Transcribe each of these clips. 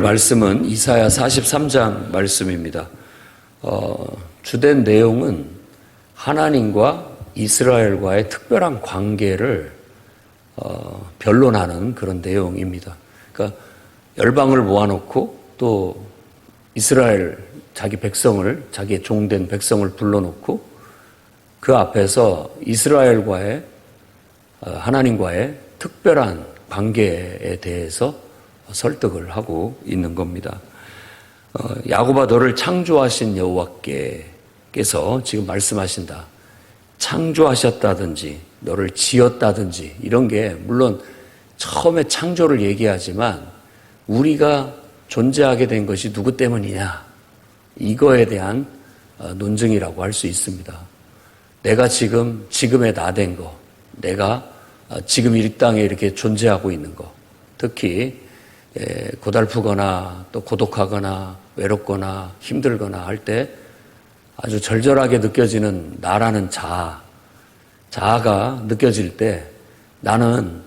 말씀은 이사야 43장 말씀입니다. 주된 내용은 하나님과 이스라엘과의 특별한 관계를 변론하는 그런 내용입니다. 그러니까 열방을 모아놓고 또 이스라엘 자기 백성을, 자기의 종된 백성을 불러놓고 그 앞에서 이스라엘과의 하나님과의 특별한 관계에 대해서 설득을 하고 있는 겁니다. 야곱아, 너를 창조하신 여호와께서 지금 말씀하신다. 창조하셨다든지 너를 지었다든지 이런 게 물론 처음에 창조를 얘기하지만 우리가 존재하게 된 것이 누구 때문이냐, 이거에 대한 논증이라고 할 수 있습니다. 내가 지금의 나 된 거, 내가 지금 이 땅에 이렇게 존재하고 있는 거, 특히 고달프거나 또 고독하거나 외롭거나 힘들거나 할 때 아주 절절하게 느껴지는 나라는 자아가 느껴질 때 나는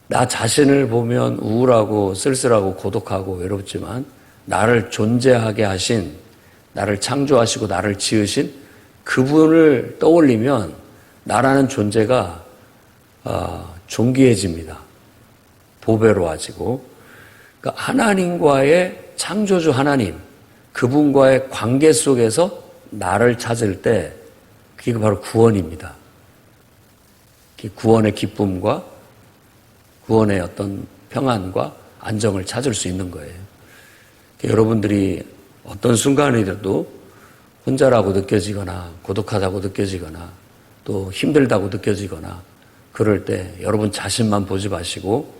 나 자신을 보면 우울하고 쓸쓸하고 고독하고 외롭지만 나를 존재하게 하신, 나를 창조하시고 나를 지으신 그분을 떠올리면 나라는 존재가 존귀해집니다. 보배로워지고. 그러니까 하나님과의 창조주 하나님, 그분과의 관계 속에서 나를 찾을 때 그게 바로 구원입니다. 구원의 기쁨과 구원의 어떤 평안과 안정을 찾을 수 있는 거예요. 여러분들이 어떤 순간이라도 혼자라고 느껴지거나 고독하다고 느껴지거나 또 힘들다고 느껴지거나 그럴 때 여러분 자신만 보지 마시고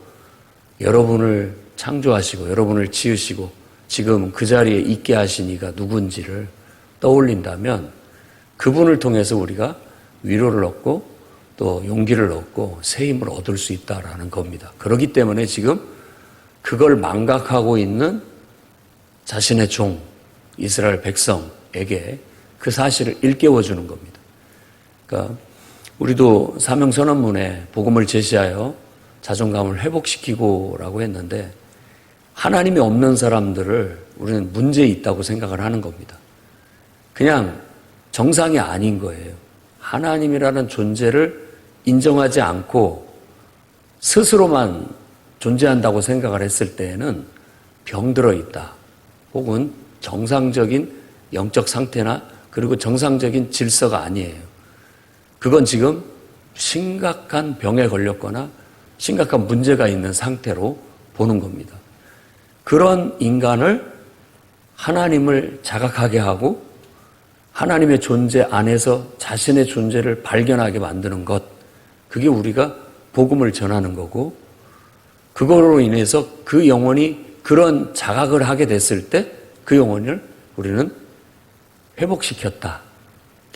여러분을 창조하시고 여러분을 지으시고 지금 그 자리에 있게 하신 이가 누군지를 떠올린다면 그분을 통해서 우리가 위로를 얻고 또 용기를 얻고 새 힘을 얻을 수 있다라는 겁니다. 그렇기 때문에 지금 그걸 망각하고 있는 자신의 종 이스라엘 백성에게 그 사실을 일깨워 주는 겁니다. 그러니까 우리도 사명선언문에 복음을 제시하여 자존감을 회복시키고라고 했는데 하나님이 없는 사람들을 우리는 문제 있다고 생각을 하는 겁니다. 그냥 정상이 아닌 거예요. 하나님이라는 존재를 인정하지 않고 스스로만 존재한다고 생각을 했을 때에는 병들어 있다. 혹은 정상적인 영적 상태나 그리고 정상적인 질서가 아니에요. 그건 지금 심각한 병에 걸렸거나 심각한 문제가 있는 상태로 보는 겁니다. 그런 인간을 하나님을 자각하게 하고 하나님의 존재 안에서 자신의 존재를 발견하게 만드는 것, 그게 우리가 복음을 전하는 거고 그거로 인해서 그 영혼이 그런 자각을 하게 됐을 때 그 영혼을 우리는 회복시켰다.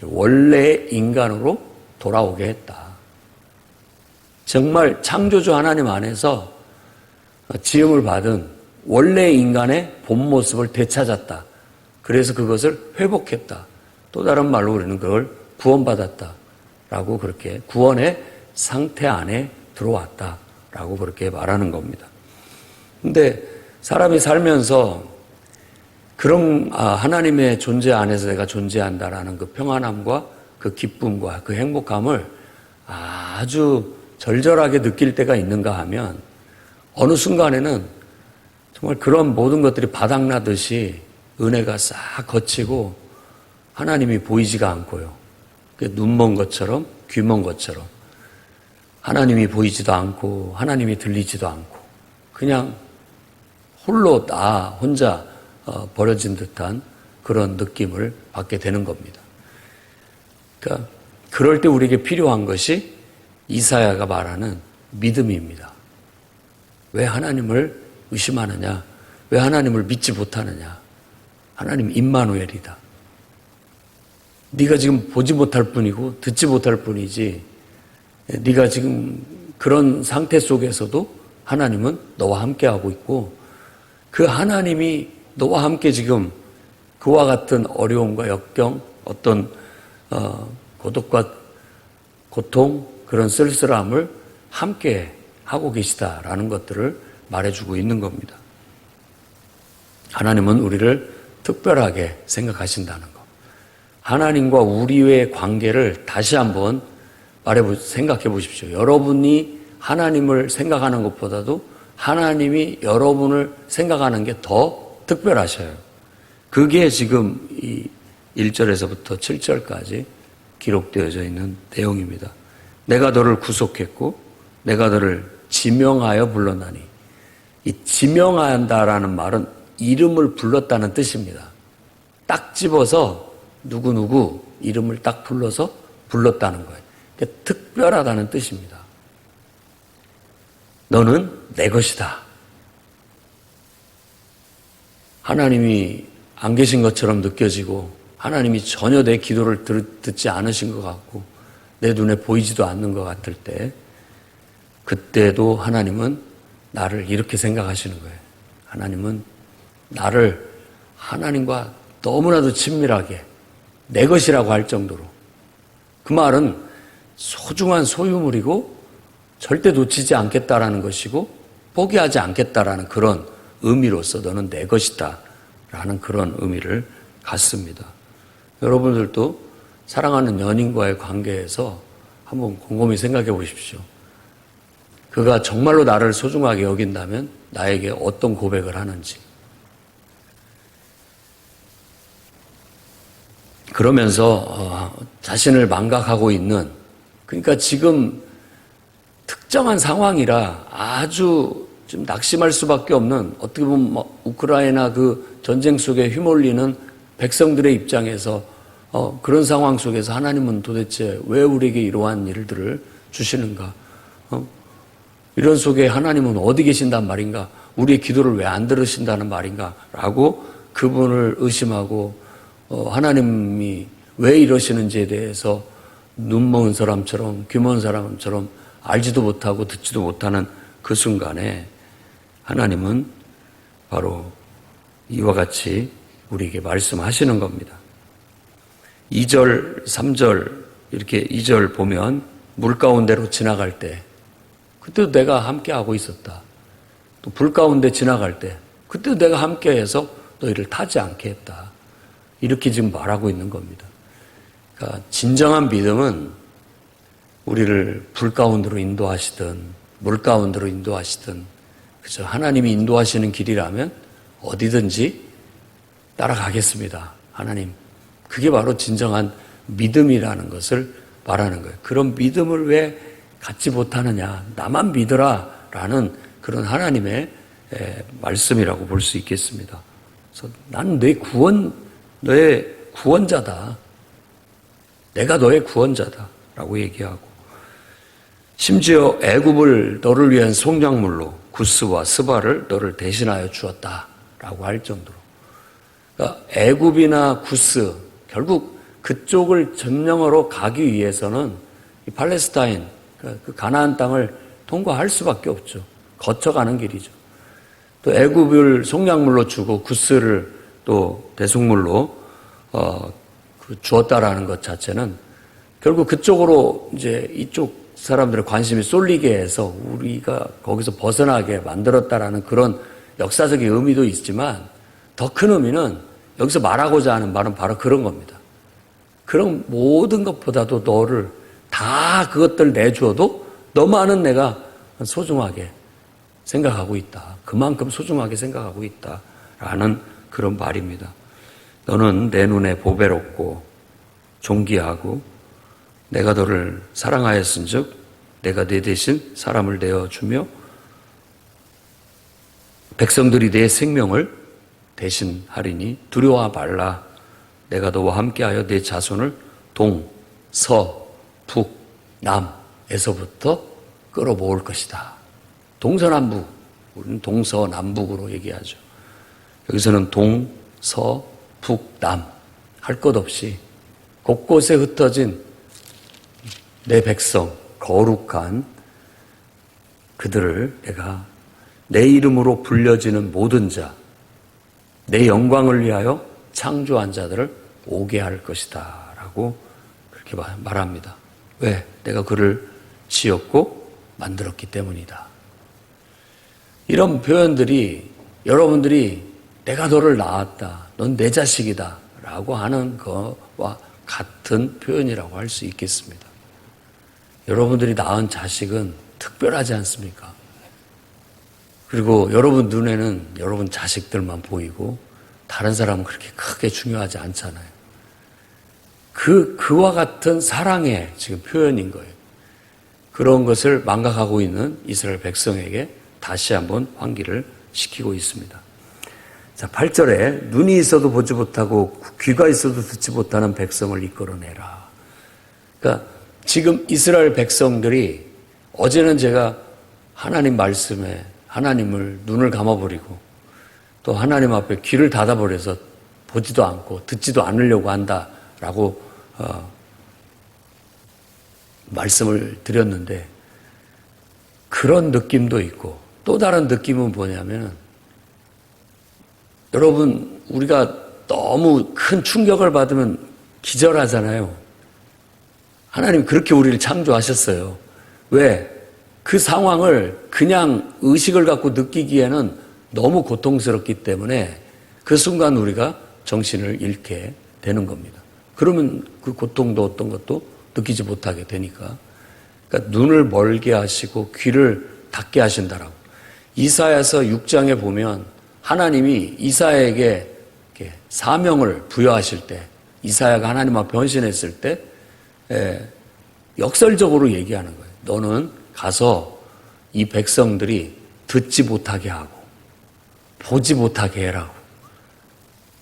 원래의 인간으로 돌아오게 했다. 정말 창조주 하나님 안에서 지음을 받은 원래의 인간의 본 모습을 되찾았다. 그래서 그것을 회복했다. 또 다른 말로 우리는 그걸 구원받았다라고 그렇게 구원의 상태 안에 들어왔다라고 그렇게 말하는 겁니다. 근데 사람이 살면서 그런 하나님의 존재 안에서 내가 존재한다라는 그 평안함과 그 기쁨과 그 행복감을 아주 절절하게 느낄 때가 있는가 하면 어느 순간에는 정말 그런 모든 것들이 바닥나듯이 은혜가 싹 거치고 하나님이 보이지가 않고요. 눈 먼 것처럼 귀 먼 것처럼 하나님이 보이지도 않고 하나님이 들리지도 않고 그냥 홀로 나 혼자 버려진 듯한 그런 느낌을 받게 되는 겁니다. 그러니까 그럴 때 우리에게 필요한 것이 이사야가 말하는 믿음입니다. 왜 하나님을 의심하느냐? 왜 하나님을 믿지 못하느냐? 하나님 임마누엘이다. 네가 지금 보지 못할 뿐이고 듣지 못할 뿐이지 네가 지금 그런 상태 속에서도 하나님은 너와 함께하고 있고 그 하나님이 너와 함께 지금 그와 같은 어려움과 역경, 어떤 고독과 고통, 그런 쓸쓸함을 함께 하고 계시다라는 것들을 말해주고 있는 겁니다. 하나님은 우리를 특별하게 생각하신다는 것. 하나님과 우리의 관계를 다시 한번 생각해 보십시오. 여러분이 하나님을 생각하는 것보다도 하나님이 여러분을 생각하는 게 더 특별하셔요. 그게 지금 이 1절에서부터 7절까지 기록되어져 있는 내용입니다. 내가 너를 구속했고 내가 너를 지명하여 불렀나니, 이 지명한다라는 말은 이름을 불렀다는 뜻입니다. 딱 집어서 누구누구 이름을 딱 불러서 불렀다는 거예요. 그러니까 특별하다는 뜻입니다. 너는 내 것이다. 하나님이 안 계신 것처럼 느껴지고 하나님이 전혀 내 기도를 듣지 않으신 것 같고 내 눈에 보이지도 않는 것 같을 때, 그때도 하나님은 나를 이렇게 생각하시는 거예요. 하나님은 나를 하나님과 너무나도 친밀하게 내 것이라고 할 정도로, 그 말은 소중한 소유물이고 절대 놓치지 않겠다라는 것이고 포기하지 않겠다라는 그런 의미로서 너는 내 것이다 라는 그런 의미를 갖습니다. 여러분들도 사랑하는 연인과의 관계에서 한번 곰곰이 생각해 보십시오. 그가 정말로 나를 소중하게 여긴다면 나에게 어떤 고백을 하는지. 그러면서 자신을 망각하고 있는, 그러니까 지금 특정한 상황이라 아주 좀 낙심할 수밖에 없는, 어떻게 보면 우크라이나 그 전쟁 속에 휘몰리는 백성들의 입장에서 그런 상황 속에서 하나님은 도대체 왜 우리에게 이러한 일들을 주시는가? 이런 속에 하나님은 어디 계신단 말인가? 우리의 기도를 왜 안 들으신다는 말인가? 라고 그분을 의심하고 하나님이 왜 이러시는지에 대해서 눈먼 사람처럼 귀먼 사람처럼 알지도 못하고 듣지도 못하는 그 순간에 하나님은 바로 이와 같이 우리에게 말씀하시는 겁니다. 2절, 3절 이렇게 2절 보면 물 가운데로 지나갈 때 그때도 내가 함께하고 있었다. 또 불 가운데 지나갈 때 그때도 내가 함께해서 너희를 타지 않게 했다. 이렇게 지금 말하고 있는 겁니다. 그러니까 진정한 믿음은 우리를 불 가운데로 인도하시든 물 가운데로 인도하시든 그저 하나님이 인도하시는 길이라면 어디든지 따라가겠습니다. 하나님. 그게 바로 진정한 믿음이라는 것을 말하는 거예요. 그런 믿음을 왜 갖지 못하느냐. 나만 믿으라 라는 그런 하나님의 말씀이라고 볼 수 있겠습니다. 그래서 나는 너의 구원자다. 내가 너의 구원자다 라고 얘기하고, 심지어 애굽을 너를 위한 속량물로 구스와 스바를 너를 대신하여 주었다 라고 할 정도로, 그러니까 애굽이나 구스, 결국 그쪽을 점령하러 가기 위해서는 이 팔레스타인, 그 가나안 땅을 통과할 수밖에 없죠. 거쳐가는 길이죠. 또 애굽을 속량물로 주고 구스를 또 대속물로 주었다라는 것 자체는 결국 그쪽으로 이제 이쪽 사람들의 관심이 쏠리게 해서 우리가 거기서 벗어나게 만들었다라는 그런 역사적인 의미도 있지만, 더 큰 의미는 여기서 말하고자 하는 말은 바로 그런 겁니다. 그런 모든 것보다도 너를 다 그것들 내주어도 너만은 내가 소중하게 생각하고 있다. 그만큼 소중하게 생각하고 있다라는 그런 말입니다. 너는 내 눈에 보배롭고 존귀하고 내가 너를 사랑하였은즉 내가 네 대신 사람을 내어주며 백성들이 내 생명을 대신하리니 두려워하지 말라. 내가 너와 함께하여 내 자손을 동, 서, 북, 남에서부터 끌어모을 것이다. 동서남북, 우리는 동서남북으로 얘기하죠. 여기서는 동, 서, 북, 남 할 것 없이 곳곳에 흩어진 내 백성, 거룩한 그들을 내가 내 이름으로 불려지는 모든 자, 내 영광을 위하여 창조한 자들을 오게 할 것이다 라고 그렇게 말합니다. 왜? 내가 그를 지었고 만들었기 때문이다. 이런 표현들이 여러분들이 내가 너를 낳았다. 넌 내 자식이다. 라고 하는 것과 같은 표현이라고 할 수 있겠습니다. 여러분들이 낳은 자식은 특별하지 않습니까? 그리고 여러분 눈에는 여러분 자식들만 보이고 다른 사람은 그렇게 크게 중요하지 않잖아요. 그와 같은 사랑의 지금 표현인 거예요. 그런 것을 망각하고 있는 이스라엘 백성에게 다시 한번 환기를 시키고 있습니다. 자, 8절에 눈이 있어도 보지 못하고 귀가 있어도 듣지 못하는 백성을 이끌어내라. 그러니까 지금 이스라엘 백성들이 어제는 제가 하나님 말씀에 하나님을 눈을 감아버리고 또 하나님 앞에 귀를 닫아버려서 보지도 않고 듣지도 않으려고 한다라고 말씀을 드렸는데 그런 느낌도 있고 또 다른 느낌은 뭐냐면 여러분 우리가 너무 큰 충격을 받으면 기절하잖아요. 하나님 그렇게 우리를 창조하셨어요. 왜? 그 상황을 그냥 의식을 갖고 느끼기에는 너무 고통스럽기 때문에 그 순간 우리가 정신을 잃게 되는 겁니다. 그러면 그 고통도 어떤 것도 느끼지 못하게 되니까. 그러니까 눈을 멀게 하시고 귀를 닫게 하신다라고. 이사야서 6장에 보면 하나님이 이사야에게 이렇게 사명을 부여하실 때, 이사야가 하나님 앞에 헌신했을 때 역설적으로 얘기하는 거예요. 너는 가서 이 백성들이 듣지 못하게 하고 보지 못하게 해라고.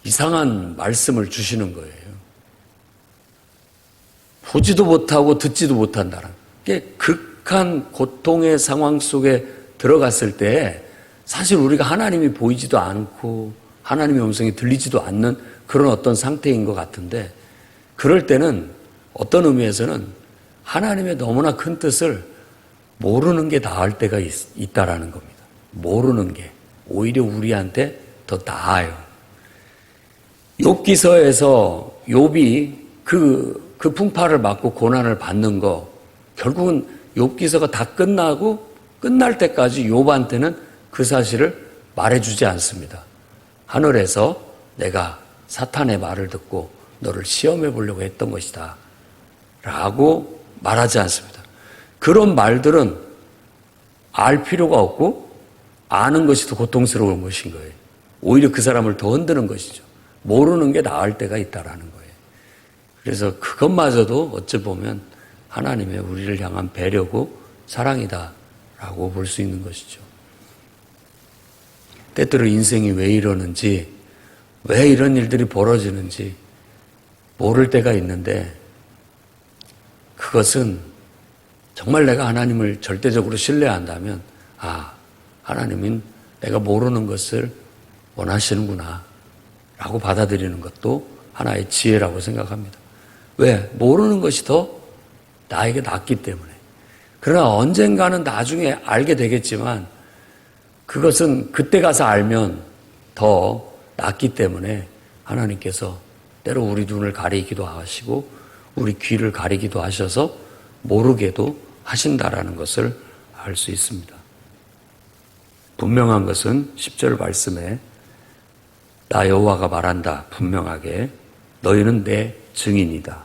이상한 말씀을 주시는 거예요. 보지도 못하고 듣지도 못한다는 게 극한 고통의 상황 속에 들어갔을 때 사실 우리가 하나님이 보이지도 않고 하나님의 음성이 들리지도 않는 그런 어떤 상태인 것 같은데 그럴 때는 어떤 의미에서는 하나님의 너무나 큰 뜻을 모르는 게 나을 때가 있다라는 겁니다. 모르는 게 오히려 우리한테 더 나아요. 욥기서에서 욥이 그 풍파를 맞고 고난을 받는 거 결국은 욥기서가 다 끝나고 끝날 때까지 욥한테는 그 사실을 말해주지 않습니다. 하늘에서 내가 사탄의 말을 듣고 너를 시험해 보려고 했던 것이다 라고 말하지 않습니다. 그런 말들은 알 필요가 없고 아는 것이 더 고통스러운 것인 거예요. 오히려 그 사람을 더 흔드는 것이죠. 모르는 게 나을 때가 있다라는 거예요. 그래서 그것마저도 어찌 보면 하나님의 우리를 향한 배려고 사랑이다라고 볼 수 있는 것이죠. 때때로 인생이 왜 이러는지, 왜 이런 일들이 벌어지는지 모를 때가 있는데 그것은 정말 내가 하나님을 절대적으로 신뢰한다면 하나님은 내가 모르는 것을 원하시는구나 라고 받아들이는 것도 하나의 지혜라고 생각합니다. 왜? 모르는 것이 더 나에게 낫기 때문에. 그러나 언젠가는 나중에 알게 되겠지만 그것은 그때 가서 알면 더 낫기 때문에 하나님께서 때로 우리 눈을 가리기도 하시고 우리 귀를 가리기도 하셔서 모르게도 하신다라는 것을 알 수 있습니다. 분명한 것은 10절 말씀에 나 여호와가 말한다 분명하게 너희는 내 증인이다.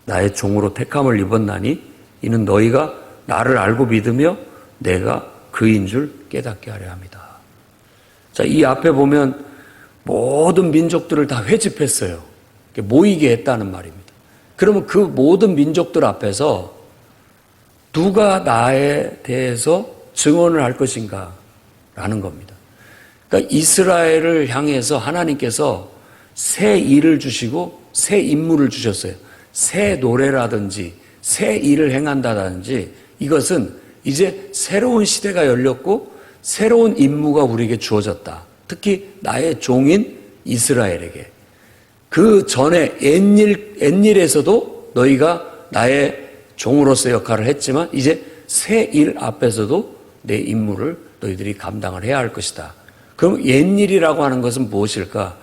나의 종으로 택함을 입었나니 이는 너희가 나를 알고 믿으며 내가 그인 줄 깨닫게 하려 합니다. 자, 이 앞에 보면 모든 민족들을 다 회집했어요. 모이게 했다는 말입니다. 그러면 그 모든 민족들 앞에서 누가 나에 대해서 증언을 할 것인가 라는 겁니다. 그러니까 이스라엘을 향해서 하나님께서 새 일을 주시고 새 임무를 주셨어요. 새 노래라든지 새 일을 행한다든지 이것은 이제 새로운 시대가 열렸고 새로운 임무가 우리에게 주어졌다. 특히 나의 종인 이스라엘에게. 그 전에 옛일에서도 너희가 나의 종으로서 역할을 했지만 이제 새 일 앞에서도 내 임무를 너희들이 감당을 해야 할 것이다. 그럼 옛일이라고 하는 것은 무엇일까?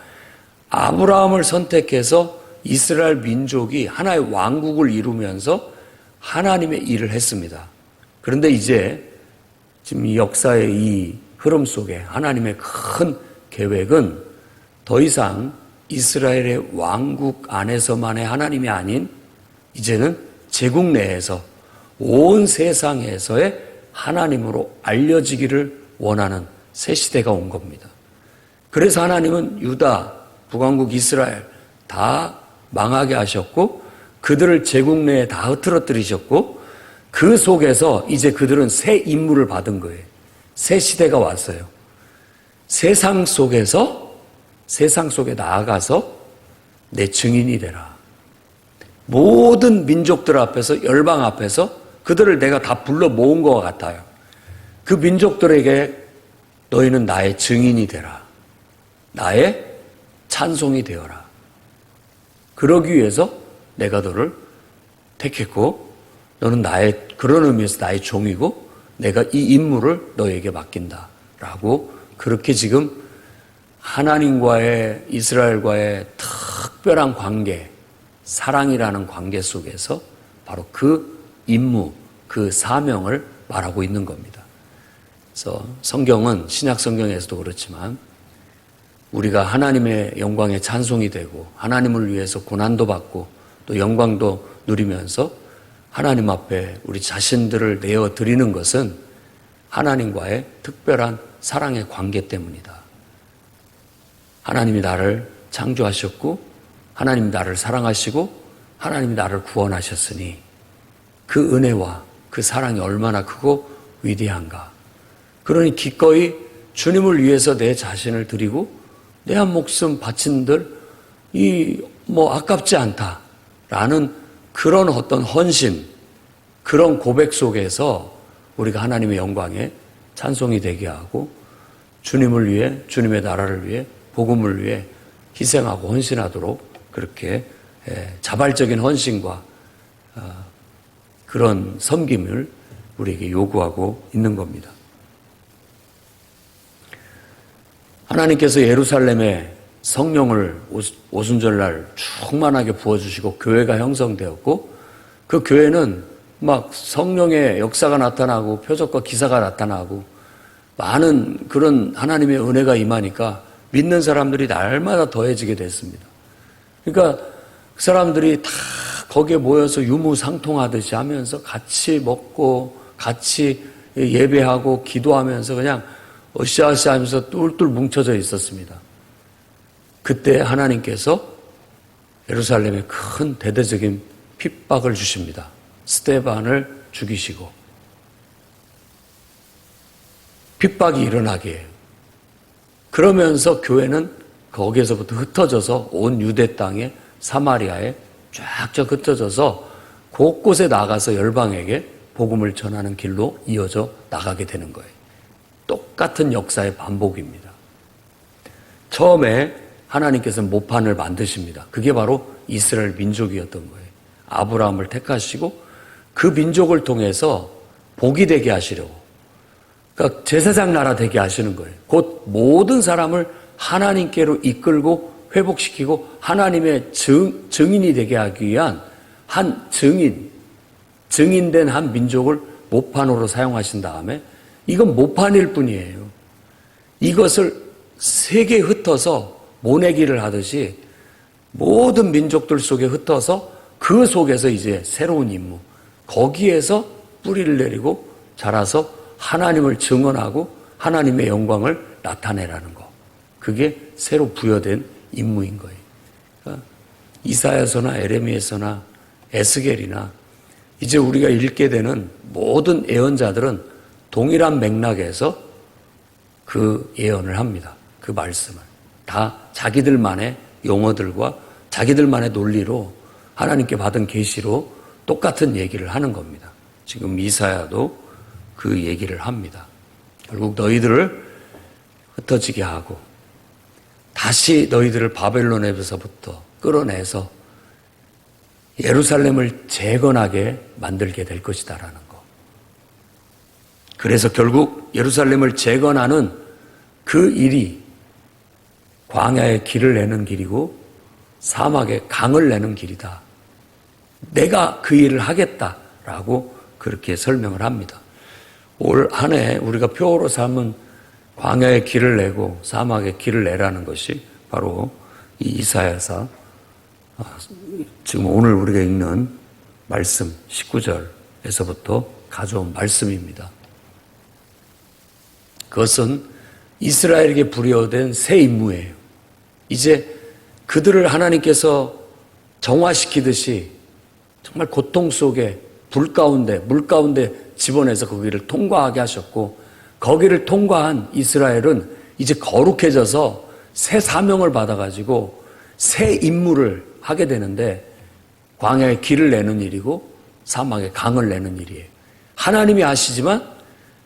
아브라함을 선택해서 이스라엘 민족이 하나의 왕국을 이루면서 하나님의 일을 했습니다. 그런데 이제 지금 이 역사의 이 흐름 속에 하나님의 큰 계획은 더 이상 이스라엘의 왕국 안에서만의 하나님이 아닌 이제는 제국 내에서 온 세상에서의 하나님으로 알려지기를 원하는 새 시대가 온 겁니다. 그래서 하나님은 유다, 북왕국 이스라엘 다 망하게 하셨고 그들을 제국 내에 다 흐트러뜨리셨고 그 속에서 이제 그들은 새 임무를 받은 거예요. 새 시대가 왔어요. 세상 속에 나아가서 내 증인이 되라. 모든 민족들 앞에서, 열방 앞에서 그들을 내가 다 불러 모은 것 같아요. 그 민족들에게 너희는 나의 증인이 되라. 나의 찬송이 되어라. 그러기 위해서 내가 너를 택했고 너는 그런 의미에서 나의 종이고 내가 이 임무를 너에게 맡긴다. 라고 그렇게 지금 하나님과의 이스라엘과의 특별한 관계, 사랑이라는 관계 속에서 바로 그 임무, 그 사명을 말하고 있는 겁니다. 그래서 성경은 신약 성경에서도 그렇지만 우리가 하나님의 영광에 찬송이 되고 하나님을 위해서 고난도 받고 또 영광도 누리면서 하나님 앞에 우리 자신들을 내어드리는 것은 하나님과의 특별한 사랑의 관계 때문이다. 하나님이 나를 창조하셨고 하나님이 나를 사랑하시고 하나님이 나를 구원하셨으니 그 은혜와 그 사랑이 얼마나 크고 위대한가. 그러니 기꺼이 주님을 위해서 내 자신을 드리고 내 한 목숨 바친들 아깝지 않다라는 그런 어떤 헌신, 그런 고백 속에서 우리가 하나님의 영광에 찬송이 되게 하고 주님을 위해, 주님의 나라를 위해, 복음을 위해 희생하고 헌신하도록 그렇게 자발적인 헌신과 그런 섬김을 우리에게 요구하고 있는 겁니다. 하나님께서 예루살렘에 성령을 오순절날 충만하게 부어주시고 교회가 형성되었고 그 교회는 막 성령의 역사가 나타나고 표적과 기사가 나타나고 많은 그런 하나님의 은혜가 임하니까 믿는 사람들이 날마다 더해지게 됐습니다. 그러니까 그 사람들이 다 거기에 모여서 유무상통하듯이 하면서 같이 먹고 같이 예배하고 기도하면서 그냥 으쌰으쌰 하면서 똘똘 뭉쳐져 있었습니다. 그때 하나님께서 예루살렘에 큰 대대적인 핍박을 주십니다. 스데반을 죽이시고 핍박이 일어나게 해요. 그러면서 교회는 거기에서부터 흩어져서 온 유대 땅에 사마리아에 쫙쫙 흩어져서 곳곳에 나가서 열방에게 복음을 전하는 길로 이어져 나가게 되는 거예요. 똑같은 역사의 반복입니다. 처음에 하나님께서는 모판을 만드십니다. 그게 바로 이스라엘 민족이었던 거예요. 아브라함을 택하시고 그 민족을 통해서 복이 되게 하시려고, 그러니까 제사장 나라 되게 하시는 거예요. 곧 모든 사람을 하나님께로 이끌고 회복시키고 하나님의 증인이 되게 하기 위한 한 증인된 한 민족을 모판으로 사용하신 다음에 이건 모판일 뿐이에요. 이것을 세계에 흩어서 모내기를 하듯이 모든 민족들 속에 흩어서 그 속에서 이제 새로운 임무, 거기에서 뿌리를 내리고 자라서 하나님을 증언하고 하나님의 영광을 나타내라는 거. 그게 새로 부여된 임무인 거예요. 그러니까 이사야서나 에레미야서나 에스겔이나 이제 우리가 읽게 되는 모든 예언자들은 동일한 맥락에서 그 예언을 합니다. 그 말씀을. 다 자기들만의 용어들과 자기들만의 논리로 하나님께 받은 계시로 똑같은 얘기를 하는 겁니다. 지금 이사야도 그 얘기를 합니다. 결국 너희들을 흩어지게 하고 다시 너희들을 바벨론에서부터 끌어내서 예루살렘을 재건하게 만들게 될 것이다라는 거. 그래서 결국 예루살렘을 재건하는 그 일이 광야에 길을 내는 길이고 사막에 강을 내는 길이다. 내가 그 일을 하겠다라고 그렇게 설명을 합니다. 올 한 해 우리가 표어로 삼은 광야에 길을 내고 사막에 길을 내라는 것이 바로 이 이사야서 지금 오늘 우리가 읽는 말씀 19절에서부터 가져온 말씀입니다. 그것은 이스라엘에게 부여된 새 임무예요. 이제 그들을 하나님께서 정화시키듯이 정말 고통 속에 불 가운데, 물 가운데 집어내서 거기를 통과하게 하셨고, 거기를 통과한 이스라엘은 이제 거룩해져서 새 사명을 받아가지고 새 임무를 하게 되는데, 광야에 길을 내는 일이고 사막에 강을 내는 일이에요. 하나님이 하시지만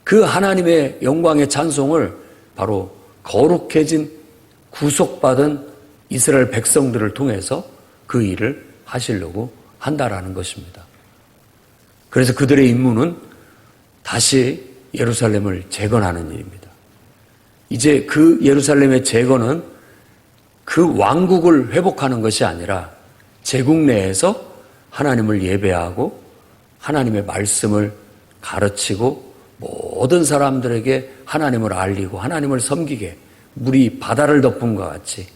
그 하나님의 영광의 찬송을 바로 거룩해진 구속받은 이스라엘 백성들을 통해서 그 일을 하시려고 한다라는 것입니다. 그래서 그들의 임무는 다시 예루살렘을 재건하는 일입니다. 이제 그 예루살렘의 재건은 그 왕국을 회복하는 것이 아니라 제국 내에서 하나님을 예배하고 하나님의 말씀을 가르치고 모든 사람들에게 하나님을 알리고 하나님을 섬기게, 물이 바다를 덮음과 같이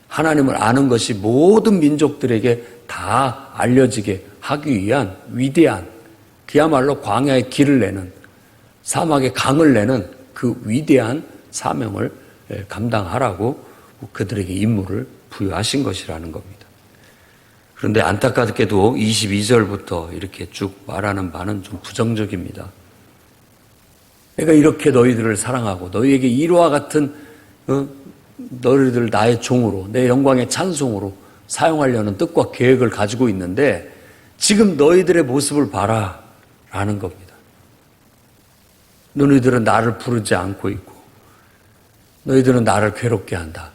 하나님을 아는 것이 모든 민족들에게 다 알려지게 하기 위한 위대한, 그야말로 광야에 길을 내는, 사막에 강을 내는 그 위대한 사명을 감당하라고 그들에게 임무를 부여하신 것이라는 겁니다. 그런데 안타깝게도 22절부터 이렇게 쭉 말하는 바는 좀 부정적입니다. 내가 이렇게 너희들을 사랑하고 너희에게 이와 같은 너희들 나의 종으로 내 영광의 찬송으로 사용하려는 뜻과 계획을 가지고 있는데 지금 너희들의 모습을 봐라 라는 겁니다. 너희들은 나를 부르지 않고 있고 너희들은 나를 괴롭게 한다.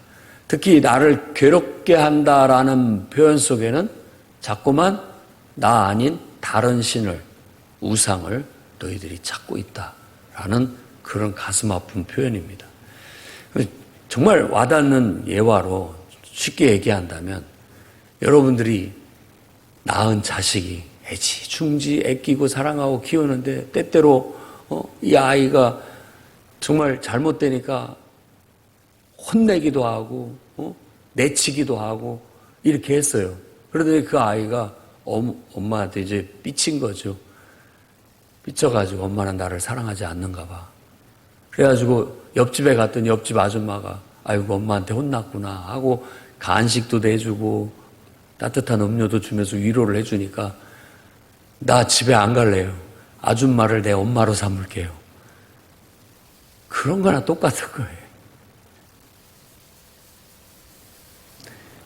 특히 나를 괴롭게 한다라는 표현 속에는 자꾸만 나 아닌 다른 신을, 우상을 너희들이 찾고 있다라는 그런 가슴 아픈 표현입니다. 정말 와닿는 예화로 쉽게 얘기한다면 여러분들이 낳은 자식이 애지중지 애끼고 사랑하고 키우는데 때때로 이 아이가 정말 잘못되니까 혼내기도 하고 내치기도 하고 이렇게 했어요. 그러더니 그 아이가 엄마한테 이제 삐친 거죠. 삐쳐가지고 엄마는 나를 사랑하지 않는가 봐. 그래가지고 옆집에 갔더니 옆집 아줌마가 아이고 엄마한테 혼났구나 하고 간식도 내주고 따뜻한 음료도 주면서 위로를 해주니까 나 집에 안 갈래요. 아줌마를 내 엄마로 삼을게요. 그런 거나 똑같은 거예요.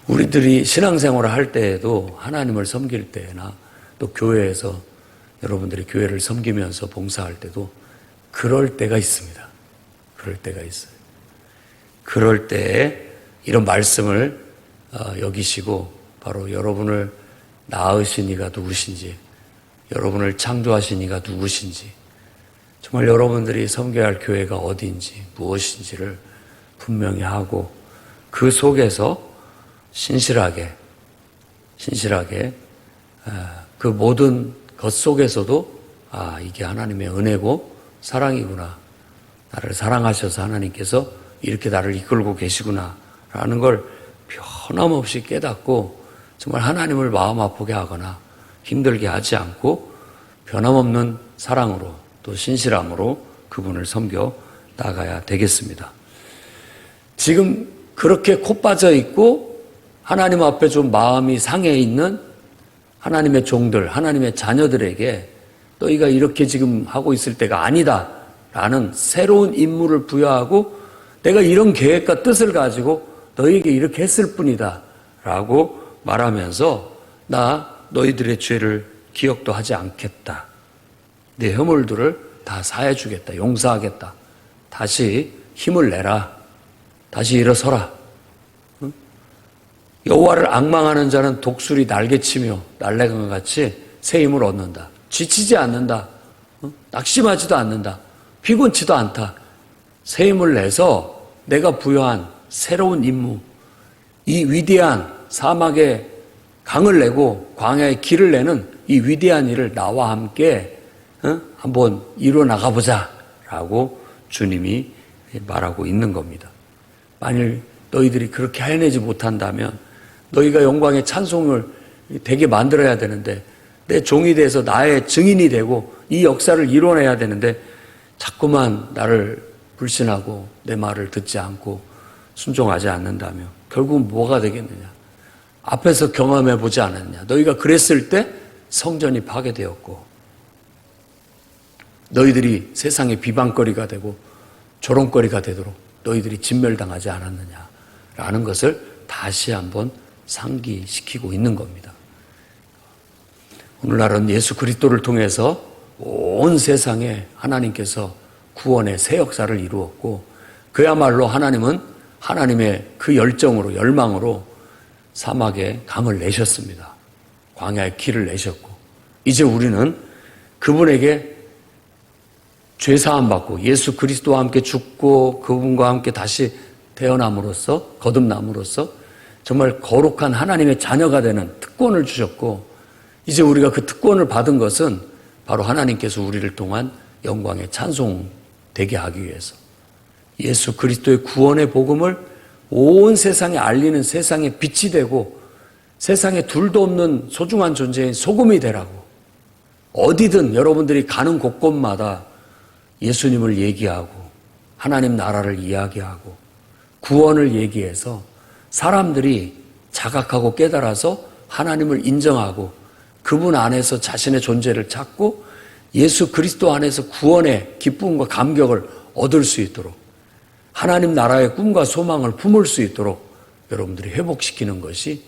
우리들이 신앙생활을 할 때에도 하나님을 섬길 때나 또 교회에서 여러분들이 교회를 섬기면서 봉사할 때도 그럴 때가 있습니다. 그럴 때가 있어요. 그럴 때에 이런 말씀을 여기시고 바로 여러분을 낳으신 이가 누구신지, 여러분을 창조하신 이가 누구신지, 정말 여러분들이 섬겨야 할 교회가 어디인지 무엇인지를 분명히 하고 그 속에서 신실하게 그 모든 것 속에서도 이게 하나님의 은혜고 사랑이구나, 나를 사랑하셔서 하나님께서 이렇게 나를 이끌고 계시구나 라는 걸 변함없이 깨닫고 정말 하나님을 마음 아프게 하거나 힘들게 하지 않고 변함없는 사랑으로 또 신실함으로 그분을 섬겨 나가야 되겠습니다. 지금 그렇게 코 빠져 있고 하나님 앞에 좀 마음이 상해 있는 하나님의 종들, 하나님의 자녀들에게 너희가 이렇게 지금 하고 있을 때가 아니다 라는 새로운 임무를 부여하고 내가 이런 계획과 뜻을 가지고 너희에게 이렇게 했을 뿐이다 라고 말하면서 나 너희들의 죄를 기억도 하지 않겠다. 내 허물들을 다 사해주겠다. 용서하겠다. 다시 힘을 내라. 다시 일어서라. 여호와를 앙망하는 자는 독수리 날개치며 날래강과 같이 새 힘을 얻는다. 지치지 않는다. 낙심하지도 않는다. 피곤치도 않다. 새 힘을 내서 내가 부여한 새로운 임무, 이 위대한 사막에 강을 내고 광야에 길을 내는 이 위대한 일을 나와 함께 한번 이루어 나가보자 라고 주님이 말하고 있는 겁니다. 만일 너희들이 그렇게 해내지 못한다면 너희가 영광의 찬송을 되게 만들어야 되는데 내 종이 돼서 나의 증인이 되고 이 역사를 이뤄내야 되는데 자꾸만 나를 불신하고 내 말을 듣지 않고 순종하지 않는다면 결국은 뭐가 되겠느냐. 앞에서 경험해 보지 않았냐. 너희가 그랬을 때 성전이 파괴되었고 너희들이 세상의 비방거리가 되고 조롱거리가 되도록 너희들이 진멸당하지 않았느냐라는 것을 다시 한번 상기시키고 있는 겁니다. 오늘날은 예수 그리스도를 통해서 온 세상에 하나님께서 구원의 새 역사를 이루었고 그야말로 하나님은 하나님의 그 열정으로 열망으로 사막에 강을 내셨습니다. 광야에 길을 내셨고 이제 우리는 그분에게 죄사함 받고 예수 그리스도와 함께 죽고 그분과 함께 다시 태어남으로써 거듭남으로써 정말 거룩한 하나님의 자녀가 되는 특권을 주셨고 이제 우리가 그 특권을 받은 것은 바로 하나님께서 우리를 통한 영광의 찬송되게 하기 위해서 예수 그리스도의 구원의 복음을 온 세상에 알리는 세상의 빛이 되고 세상에 둘도 없는 소중한 존재인 소금이 되라고 어디든 여러분들이 가는 곳곳마다 예수님을 얘기하고 하나님 나라를 이야기하고 구원을 얘기해서 사람들이 자각하고 깨달아서 하나님을 인정하고 그분 안에서 자신의 존재를 찾고 예수 그리스도 안에서 구원의 기쁨과 감격을 얻을 수 있도록 하나님 나라의 꿈과 소망을 품을 수 있도록 여러분들이 회복시키는 것이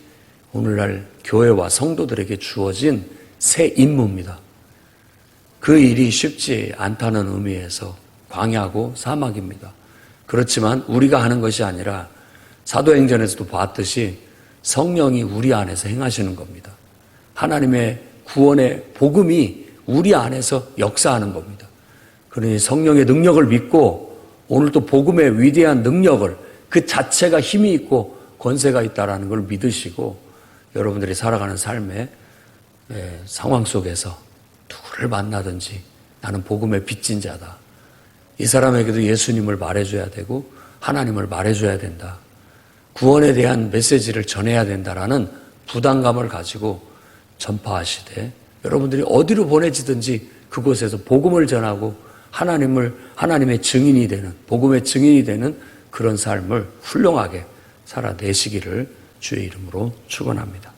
오늘날 교회와 성도들에게 주어진 새 임무입니다. 그 일이 쉽지 않다는 의미에서 광야고 사막입니다. 그렇지만 우리가 하는 것이 아니라 사도행전에서도 봤듯이 성령이 우리 안에서 행하시는 겁니다. 하나님의 구원의 복음이 우리 안에서 역사하는 겁니다. 그러니 성령의 능력을 믿고 오늘 또 복음의 위대한 능력을 그 자체가 힘이 있고 권세가 있다는 걸 믿으시고 여러분들이 살아가는 삶의 상황 속에서 누구를 만나든지 나는 복음의 빚진 자다. 이 사람에게도 예수님을 말해줘야 되고 하나님을 말해줘야 된다. 구원에 대한 메시지를 전해야 된다라는 부담감을 가지고 전파하시되 여러분들이 어디로 보내지든지 그곳에서 복음을 전하고 하나님의 증인이 되는 복음의 증인이 되는 그런 삶을 훌륭하게 살아내시기를 주의 이름으로 축원합니다.